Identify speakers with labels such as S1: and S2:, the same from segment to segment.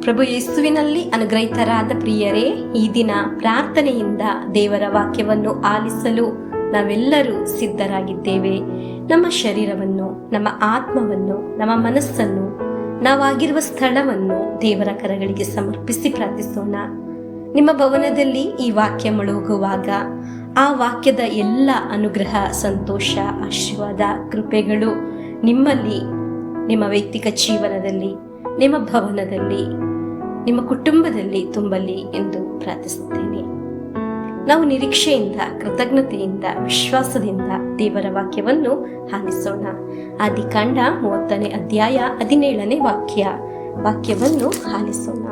S1: ಪ್ರಭು ಯೇಸುವಿನಲ್ಲಿ ಅನುಗ್ರಹಿತರಾದ ಪ್ರಿಯರೇ, ಈ ದಿನ ಪ್ರಾರ್ಥನೆಯಿಂದ ದೇವರ ವಾಕ್ಯವನ್ನು ಆಲಿಸಲು ನಾವೆಲ್ಲರೂ ಸಿದ್ಧರಾಗಿದ್ದೇವೆ. ನಮ್ಮ ಶರೀರವನ್ನು, ನಮ್ಮ ಆತ್ಮವನ್ನು, ನಮ್ಮ ಮನಸ್ಸನ್ನು, ನಾವಾಗಿರುವ ಸ್ಥಳವನ್ನು ದೇವರ ಕರಗಳಿಗೆ ಸಮರ್ಪಿಸಿ ಪ್ರಾರ್ಥಿಸೋಣ. ನಿಮ್ಮ ಭವನದಲ್ಲಿ ಈ ವಾಕ್ಯ ಮುಳುಗುವಾಗ ಆ ವಾಕ್ಯದ ಎಲ್ಲ ಅನುಗ್ರಹ, ಸಂತೋಷ, ಆಶೀರ್ವಾದ, ಕೃಪೆಗಳು ನಿಮ್ಮಲ್ಲಿ, ನಿಮ್ಮ ವೈಯಕ್ತಿಕ ಜೀವನದಲ್ಲಿ, ನಿಮ್ಮ ಭವನದಲ್ಲಿ, ನಿಮ್ಮ ಕುಟುಂಬದಲ್ಲಿ ತುಂಬಲಿ ಎಂದು ಪ್ರಾರ್ಥಿಸುತ್ತೇನೆ. ನಾವು ನಿರೀಕ್ಷೆಯಿಂದ, ಕೃತಜ್ಞತೆಯಿಂದ, ವಿಶ್ವಾಸದಿಂದ ದೇವರ ವಾಕ್ಯವನ್ನು ಆಲಿಸೋಣ. ಆದಿಕಾಂಡ 30ನೇ ಅಧ್ಯಾಯ 17ನೇ ವಾಕ್ಯವನ್ನು ಆಲಿಸೋಣ.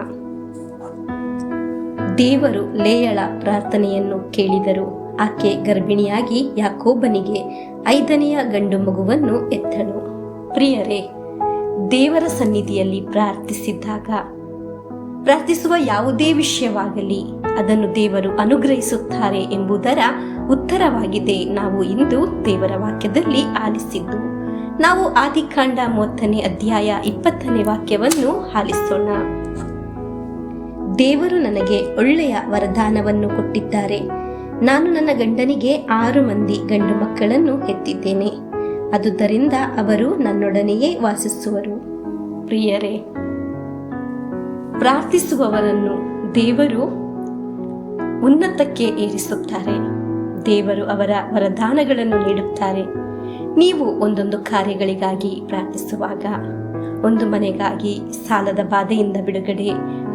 S1: ದೇವರು ಲೇಯಳ ಪ್ರಾರ್ಥನೆಯನ್ನು ಕೇಳಿದರು. ಆಕೆ ಗರ್ಭಿಣಿಯಾಗಿ ಯಾಕೋಬನಿಗೆ 5ನೆಯ ಗಂಡು ಮಗುವನ್ನು ಎತ್ತಳು. ಪ್ರಿಯರೇ, ದೇವರ ಸನ್ನಿಧಿಯಲ್ಲಿ ಪ್ರಾರ್ಥಿಸುವ ಯಾವುದೇ ವಿಷಯವಾಗಲಿ ಅದನ್ನು ದೇವರು ಅನುಗ್ರಹಿಸುತ್ತಾರೆ ಎಂಬುದರ ಉತ್ತರವಾಗಿದೆ ನಾವು ಇಂದು ದೇವರ ವಾಕ್ಯದಲ್ಲಿ ಆಲಿಸಿದ್ದು. ನಾವು ಆದಿಕಾಂಡ 30ನೇ ಅಧ್ಯಾಯ 20ನೇ ವಾಕ್ಯವನ್ನು ಆಲಿಸೋಣ. ದೇವರು ನನಗೆ ಒಳ್ಳೆಯ ವರದಾನವನ್ನು ಕೊಟ್ಟಿದ್ದಾರೆ. ನಾನು ನನ್ನ ಗಂಡನಿಗೆ 6 ಮಂದಿ ಗಂಡು ಮಕ್ಕಳನ್ನು ಹೆತ್ತಿದ್ದೇನೆ. ಆದುದರಿಂದ ಅವರು ನನ್ನೊಡನೆಯೇ ವಾಸಿಸುವರು. ಪ್ರಿಯರೇ, ಪ್ರಾರ್ಥಿಸುವವರನ್ನು ದೇವರು ಉನ್ನತಕ್ಕೆ ಏರಿಸುತ್ತಾರೆ. ದೇವರು ಅವರ ವರದಾನಗಳನ್ನು ನೀಡುತ್ತಾರೆ. ನೀವು ಒಂದೊಂದು ಕಾರ್ಯಗಳಿಗಾಗಿ ಪ್ರಾರ್ಥಿಸುವಾಗ, ಒಂದು ಮನೆಗಾಗಿ, ಸಾಲದ ಬಾಧೆಯಿಂದ ಬಿಡುಗಡೆ,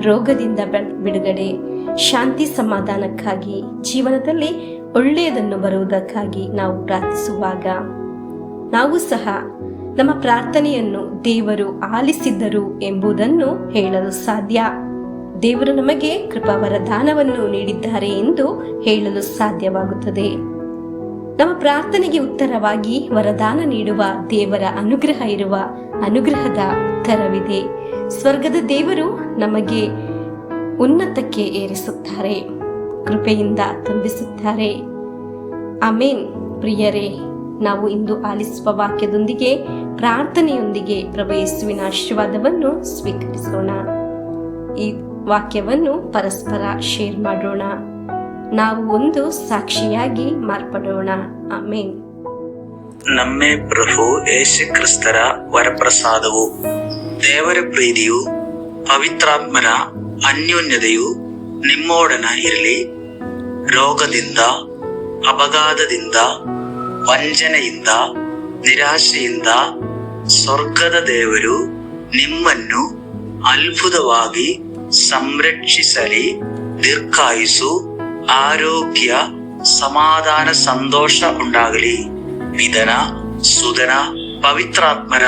S1: ರೋಗದಿಂದ ಬಿಡುಗಡೆ, ಶಾಂತಿ ಸಮಾಧಾನಕ್ಕಾಗಿ, ಜೀವನದಲ್ಲಿ ಒಳ್ಳೆಯದನ್ನು ಬರುವುದಕ್ಕಾಗಿ ನಾವು ಪ್ರಾರ್ಥಿಸುವಾಗ ನಾವು ಸಹ ನಮ್ಮ ಪ್ರಾರ್ಥನೆಯನ್ನು ದೇವರು ಆಲಿಸಿದ್ದರು ಎಂಬುದನ್ನು ಹೇಳಲು ಸಾಧ್ಯ. ದೇವರು ನಮಗೆ ಕೃಪಾ ವರದಾನವನ್ನು ನೀಡಿದ್ದಾರೆ ಎಂದು ಹೇಳಲು ಸಾಧ್ಯವಾಗುತ್ತದೆ. ನಮ್ಮ ಪ್ರಾರ್ಥನೆಗೆ ಉತ್ತರವಾಗಿ ವರದಾನ ನೀಡುವ ದೇವರ ಅನುಗ್ರಹ ಇರುವ ಅನುಗ್ರಹದ ಉತ್ತರವಿದೆ. ಸ್ವರ್ಗದ ದೇವರು ನಮಗೆ ಉನ್ನತಕ್ಕೆ ಏರಿಸುತ್ತಾರೆ, ಕೃಪೆಯಿಂದ ತುಂಬಿಸುತ್ತಾರೆ. ಆಮೇನ್. ಪ್ರಿಯರೇ, ನಾವು ಇಂದು ಆಲಿಸುವ ವಾಕ್ಯದೊಂದಿಗೆ, ಪ್ರಾರ್ಥನೆಯೊಂದಿಗೆ ಪ್ರಭು ಯೇಸುವಿನ ಆಶೀರ್ವಾದವನ್ನು ಸ್ವೀಕರಿಸೋಣ. ಈ ವಾಕ್ಯವನ್ನು ಪರಸ್ಪರ ಶೇರ್ ಮಾಡೋಣ. ನಾವು ಒಂದು ಸಾಕ್ಷಿಯಾಗಿ ಮಾರ್ಪಡೋಣ. ಆಮೇನ್.
S2: ನಮ್ಮ ಪ್ರಭು ಯೇಸು ಕ್ರಿಸ್ತರ ವರಪ್ರಸಾದವು, ದೇವರ ಪ್ರೀತಿಯು, ಪವಿತ್ರಾತ್ಮರ ಅನ್ಯೋನ್ಯತೆಯು ನಿಮ್ಮೊಡನ ಇರಲಿ. ರೋಗದಿಂದ, ಅಪಘಾತದಿಂದ, ವಂಚನೆಯಿಂದ, ನಿರಾಶೆಯಿಂದ ಸ್ವರ್ಗದ ದೇವರು ನಿಮ್ಮನ್ನು ಅದ್ಭುತವಾಗಿ ಸಂರಕ್ಷಿಸಲಿ. ದೀರ್ಘಾಯುಸ್ಸು, ಆರೋಗ್ಯ, ಸಮಾಧಾನ, ಸಂತೋಷ ಉಂಟಾಗಲಿ. ಪಿತನ, ಸುತನ, ಪವಿತ್ರಾತ್ಮರ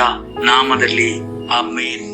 S2: ನಾಮದಲ್ಲಿ ಆಮೇನ್.